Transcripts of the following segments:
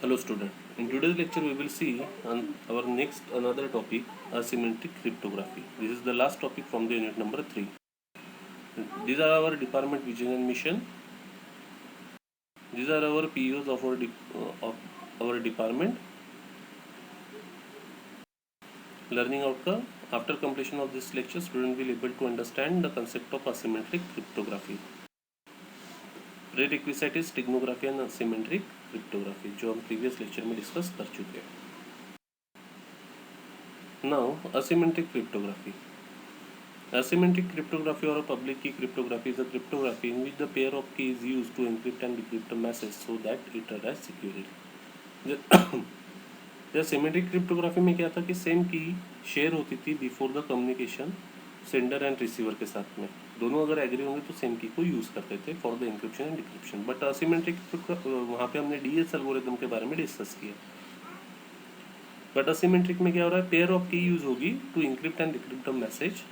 Hello student. In today's lecture we will see our next another topic, asymmetric cryptography. This is the last topic from the unit number 3. These are our department vision and mission. These are our POs of our department. Learning outcome. After completion of this lecture, student will able to understand the concept of asymmetric cryptography. Prerequisite is steganography and asymmetric cryptography जो हम previous lecture में discuss कर चुके हैं. Now asymmetric cryptography. Asymmetric cryptography or a public key cryptography is a cryptography in which the pair of keys is used to encrypt and decrypt a message so that it arrives securely. या symmetric cryptography में क्या था कि same की share होती थी before the communication sender and receiver के साथ में. दोनों अगर एग्री होंगे तो सेम की को यूज़ करते थे for the encryption and decryption. But asymmetric वहाँ पे हमने डीएस एल्गोरिथम के बारे में डिस्कस किया. बट असिमेट्रिक में क्या हो रहा है, पेयर ऑफ की यूज होगी to encrypt and decrypt a message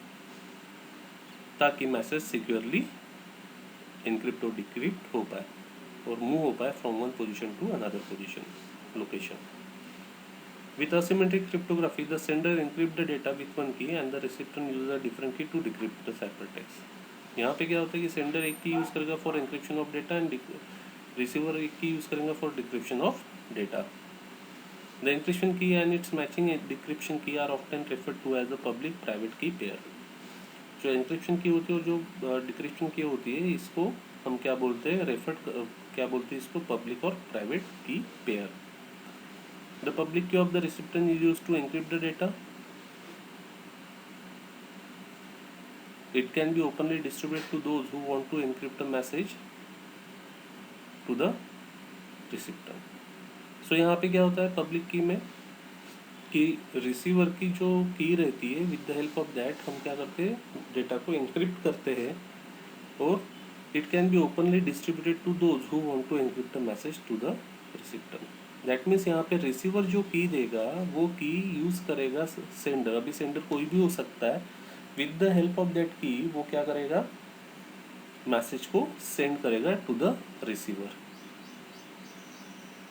ताकि मैसेज सिक्योरली इंक्रिप्ट और डिक्रिप्ट हो पाए और मूव हो पाए from one position to another position location. With asymmetric cryptography, the sender encrypts the data with one key and the recipient uses a different key to decrypt the ciphertext. यहाँ पे क्या होता है कि सेंडर एक key use करेगा for encryption of data and receiver एक key use करेगा for decryption of data. The encryption key and its matching decryption key are often referred to as a public private key pair. जो encryption key होती है और जो decryption की होती है इसको हम क्या बोलते हैं, क्या बोलते हैं इसको, पब्लिक और private key pair. The public key of the recipient is used to encrypt the data. It can be openly distributed to those who want to encrypt a message to the recipient. So यहाँ पे क्या होता है public की में कि receiver की जो की रहती है with the help of that हम क्या करते हैं, डेटा को एनक्रिप्ट करते हैं और it can be openly distributed to those who want to encrypt a message to the recipient. That means यहाँ पे रिसीवर जो की देगा वो की यूज़ करेगा सेंडर. अभी सेंडर कोई भी हो सकता है. With the help of that key वो क्या करेगा, मैसेज को सेंड करेगा to the receiver.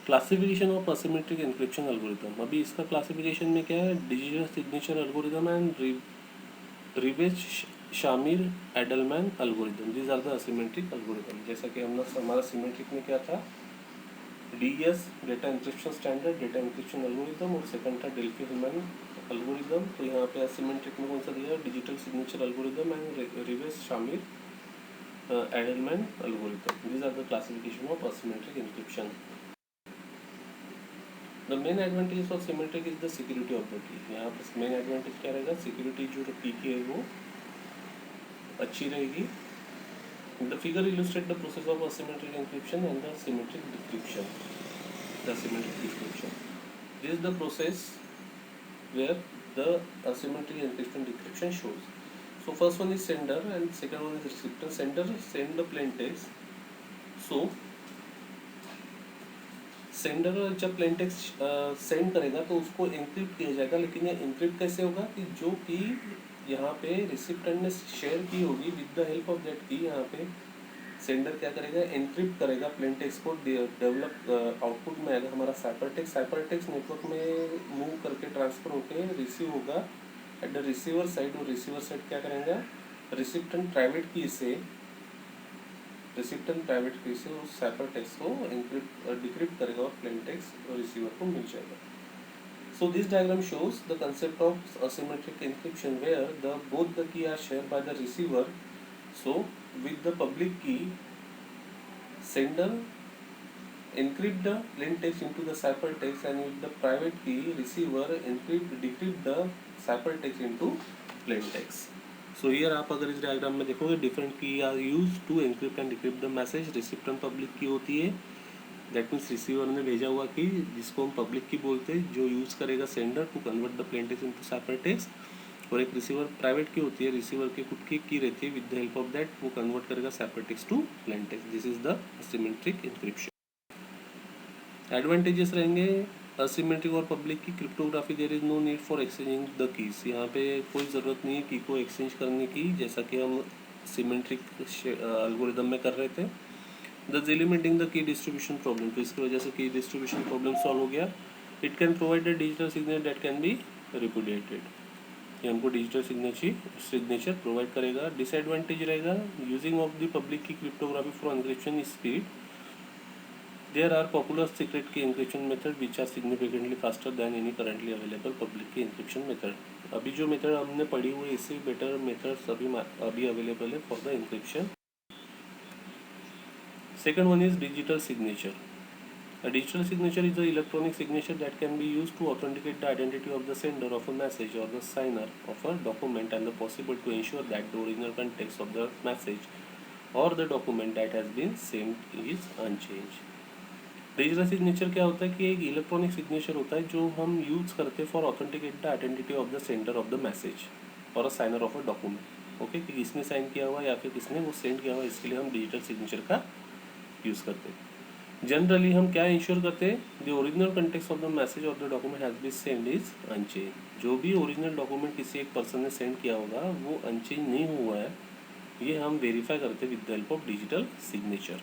Classification of asymmetric encryption algorithm. अभी इसका क्लासिफिकेशन में क्या है, digital signature algorithm and Rivest Shamir Adleman algorithm. These are the asymmetric algorithm. जैसा कि हमारा सिमेट्रिक में क्या था, DES data encryption standard data encryption algorithm और सेकंड था डेल्फी-हिलमैन एल्गोरिथम. तो यहाँ पे असिमेट्रिक में कौन सा दिया है, digital signature algorithm and Rivest Shamir Adleman algorithm. These are the classification of asymmetric encryption. The main advantage of symmetric is the security of the key. यहाँ पर मेन एडवांटेज क्या रहेगा, सिक्योरिटी जो की है वो अच्छी रहेगी. The figure illustrates the process of asymmetric encryption and the symmetric decryption. The asymmetric decryption. This is the process where the asymmetric encryption decryption shows. So first one is sender and second one is recipient. Sender send the plain text. So sender जब plain text send करेगा तो उसको encrypt किया जाएगा. लेकिन ये encrypt कैसे होगा कि जो कि यहाँ पे रिसिप्टेंट ने शेयर की होगी with the help of that की, यहाँ पे सेंडर क्या करेगा, एनक्रिप्ट करेगा प्लेन टेक्स्ट को. डेवलप आउटपुट में आएगा हमारा साइपर टेक्स्ट नेटवर्क में मूव करके ट्रांसफर होके रिसीव होगा एट द रिसीवर साइड. और रिसीवर साइड क्या करेगा, रिसिप्टेंट प्राइवेट की से उस साइपर टेक्स्ट को डिक्रिप्ट करेगा और प्लेन टेक्स्ट रिसीवर को मिल जाएगा. So this diagram shows the concept of asymmetric encryption where both the key are shared by the receiver. So with the public key, sender encrypt the plain text into the ciphertext, and with the private key, receiver decrypt the ciphertext into plain text. So here आप अगर इस diagram में देखोगे, different key are used to encrypt and decrypt the message. Recipient public key होती है, that means receiver ने भेजा हुआ की जिसको हम पब्लिक की बोलते हैं, जो यूज़ करेगा sender to convert the plain text into cipher text. और एक रिसीवर प्राइवेट की होती है, रिसीवर की खुद की रहती है, with the help of that वो कन्वर्ट करेगा cipher text to plain text. This is the asymmetric encryption. Advantages रहेंगे असिमेट्रिक और public key cryptography. There is no need for exchanging the keys. यहाँ पे कोई ज़रूरत नहीं है की को एक्सचेंज करने की, जैसा कि हम सिमेट्रिक एल्गोरिथम में कर रहे थे. Thus eliminating the key distribution problem. तो इसकी वजह से की डिस्ट्रीब्यूशन प्रॉब्लम सॉल्व हो गया. It can provide a digital signature that can be repudiated. ये हमको डिजिटल सिग्नेचर प्रोवाइड करेगा. डिसएडवांटेज रहेगा using of the public key cryptography for encryption speed. There are popular secret key encryption method which are significantly faster than any currently available public key encryption method. अभी जो method हमने पढ़ी हुई इससे better methods अभी available है for the encryption. Second one is digital signature. A digital signature is an electronic signature that can be used to authenticate the identity of the sender of a message or the signer of a document and the possible to ensure that the original context of the message or the document that has been sent is unchanged. Digital signature क्या होता है कि एक electronic signature होता है जो हम use करते हैं for authenticate the identity of the sender of the message और a signer of a document. Okay, कि किसने साइन किया हुआ या फिर किसने वो सेंड किया हुआ, इसके लिए हम डिजिटल सिग्नेचर का यूज़ करते हैं. जनरली हम क्या इंश्योर करते हैं, the original context of the message और the document has been send is unchanged. जो भी ओरिजिनल डॉक्यूमेंट किसी एक पर्सन ने सेंड किया होगा वो अनचेंज नहीं हुआ है, ये हम वेरीफाई करते हैं with the help of digital signature.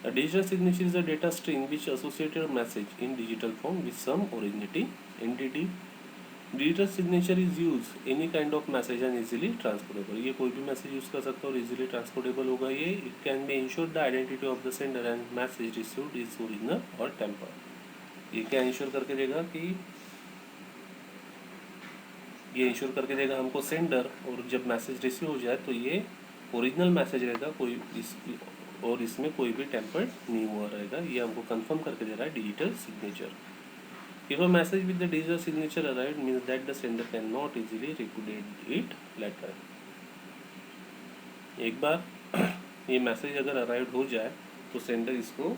A digital signature is a data string which associated a message in digital form with some originality entity. Digital signature is use any kind of message and easily transportable. ये कोई भी message use कर सकता है और easily transportable होगा ये. It can B ensure the identity of the sender and message received is original और टेम्पर. ये क्या इंश्योर करके देगा कि ये इंश्योर करके देगा हमको सेंडर, और जब मैसेज रिसीव हो जाए तो ये ओरिजिनल मैसेज रहेगा, कोई और इसमें कोई भी टेम्पर नहीं हुआ रहेगा. ये हमको कंफर्म करके दे रहा है digital signature. If a message with the digital signature arrived means that the sender cannot easily repudiate it later. एक बार ये मैसेज अगर अराइव हो जाए तो सेंडर इसको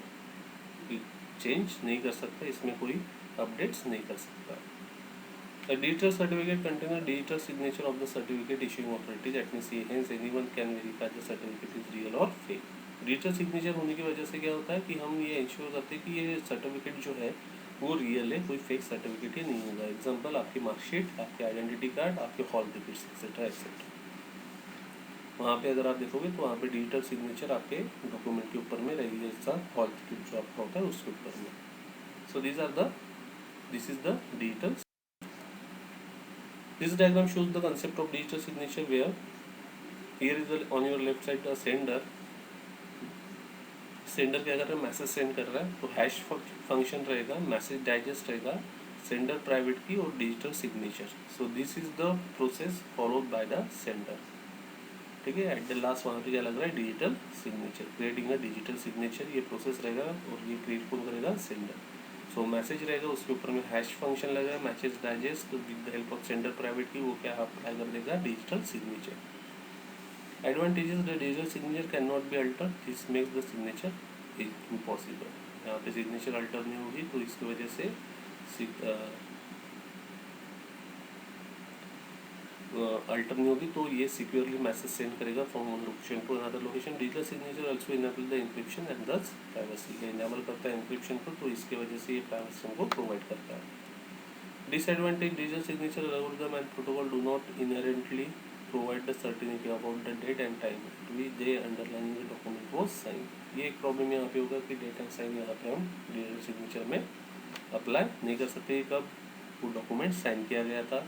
चेंज नहीं कर सकता, इसमें कोई अपडेट्स नहीं कर सकता. A digital certificate contains a digital signature of the certificate issuing authority. That means hence anyone can verify the certificate is real or fake. Digital signature होने की वजह से क्या होता है कि हम ये इंश्योर करते हैं कि ये सर्टिफिकेट जो है वो रियल है, कोई फेक सर्टिफिकेट ही नहीं होगा. एग्जांपल आपकी मार्कशीट, आपके आइडेंटिटी कार्ड, आपके हॉल टिकट्स एक्सेट्रा एक्सेट्रा. वहाँ पे अगर आप देखोगे तो वहाँ पे डिजिटल सिग्नेचर आपके डॉक्यूमेंट के ऊपर में रहेगी, जैसा हॉल टिकट जो आपका होता है उसके ऊपर में. So this is the digital. This diagram shows the concept of digital signature where here is on your left side the sender क्या कर रहा है, मैसेज सेंड कर रहा है तो हैश फंक्शन रहेगा, मैसेज डाइजेस्ट रहेगा, सेंडर प्राइवेट की और digital signature. So this is the process followed by the sender. ठीक है, एट द लास्ट वहाँ पे क्या लग रहा है, digital signature, creating a digital signature. ये प्रोसेस रहेगा और ये क्रिएट कौन करेगा, सेंडर. सो मैसेज रहेगा, उसके ऊपर में हैश फंक्शन लगेगा, message digest with the help of sender private की वो क्या अप्लाई कर देगा, digital signature. Advantages, the digital signature can not be alter, this makes the signature impossible. यहाँ पे सिग्नेचर अल्टर नहीं होगी तो इसकी वजह से अल्टर नहीं होगी तो ये सिक्योरली मैसेज सेंड करेगा from one location to another location. Digital signature also enable the encryption and thus privacy. ये इनेबल करता है इंक्रिप्शन को, तो इसकी वजह से ये प्राइवेसी हमको प्रोवाइड करता है. Disadvantage, digital signature algorithm and protocol do not inherently provide the certainty about the date and time which they underlying the document was signed. ये एक प्रॉब्लम यहाँ पे होगा कि डेट एंड साइन यहाँ पे हम डिजिटल सिग्नेचर में अप्लाई नहीं कर सकते कब वो डॉक्यूमेंट साइन किया गया था.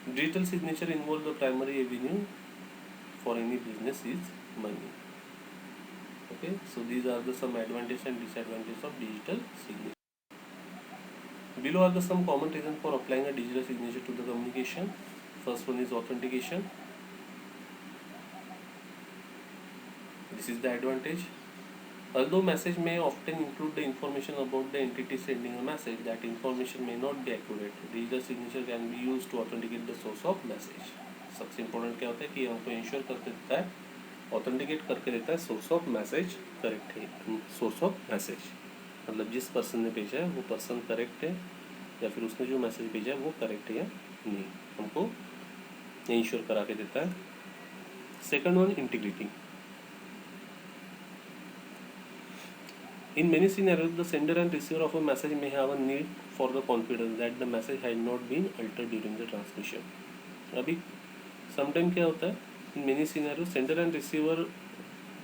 Digital signature involve the primary avenue for any business is money. Okay, so these are the some advantage and disadvantage of digital signature. Below are the some common reasons for applying a digital signature to the communication. First one is authentication. This is the advantage. Although message may often include the information about the entity sending a message, that information may not be accurate. Digital signature can be used to authenticate the source of message. सबसे important क्या होता है कि हमको ensure करके देता है, authenticate करके देता है सोर्स ऑफ मैसेज करेक्ट है. सोर्स ऑफ मैसेज मतलब जिस पर्सन ने भेजा है वो पर्सन करेक्ट है या फिर उसने जो मैसेज भेजा है वो करेक्ट है या नहीं, हमको इंश्योर करा के देता है. Second one, integrity. In many scenarios, the sender and receiver of a message may have a need for the confidence that the message had not been altered during the transmission. अभी sometime क्या होता है, in many scenarios, sender and receiver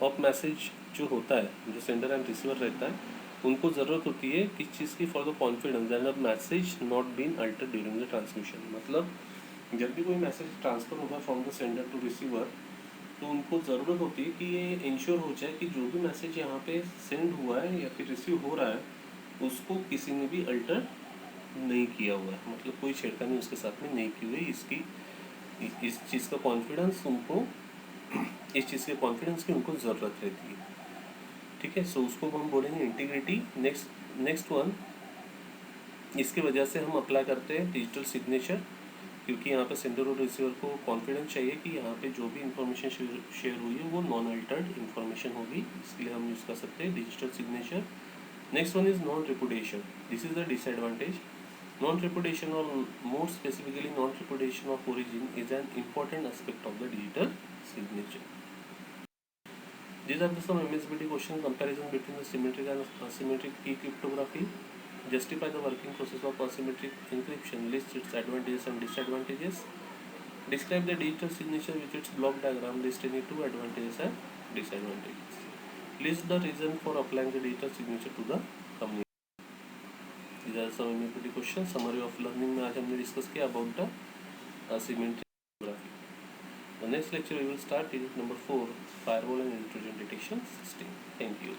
of message जो होता है, जो sender and receiver रहता है, उनको ज़रूरत होती है किस चीज़ की, for the confidence that the message not been altered during the transmission. मतलब जब भी कोई मैसेज ट्रांसफ़र होगा from the sender to receiver, तो उनको ज़रूरत होती है कि ये इंश्योर हो जाए कि जो भी मैसेज यहाँ पे सेंड हुआ है या फिर रिसीव हो रहा है, उसको किसी ने भी अल्टर नहीं किया हुआ है, मतलब कोई छेड़खानी उसके साथ में नहीं की हुई। इसकी इस चीज़ का कॉन्फिडेंस उनको, इस चीज़ के कॉन्फिडेंस की उनको ज़रूरत रहती है। ठीक है, सो उसको हम बोलेंगे इंटीग्रिटी। नेक्स्ट वन, इसकी वजह से हम अप्लाई करते हैं डिजिटल सिग्नेचर, क्योंकि यहाँ पे सेंडर और रिसीवर को कॉन्फिडेंस चाहिए कि यहाँ पे जो भी इंफॉर्मेशन शेयर हुई है वो नॉन अल्टर्ड इंफॉर्मेशन होगी, इसके लिए हम यूज़ कर सकते हैं digital signature. Next one is non reputation. This is the disadvantage. Non reputation और more specifically non reputation of origin is an important aspect of the digital signature. These are some MSBT question: comparison between the symmetric and asymmetric key cryptography. Justify the working process of asymmetric encryption. List its advantages and disadvantages. Describe the digital signature with its block diagram. List any two advantages and disadvantages. List the reason for applying the digital signature to the communication. These are some MSBT questions. Summary of learning में आज हमने discuss किया about the asymmetric cryptography. The next lecture we will start is number 4, firewall and intrusion detection system. Thank you.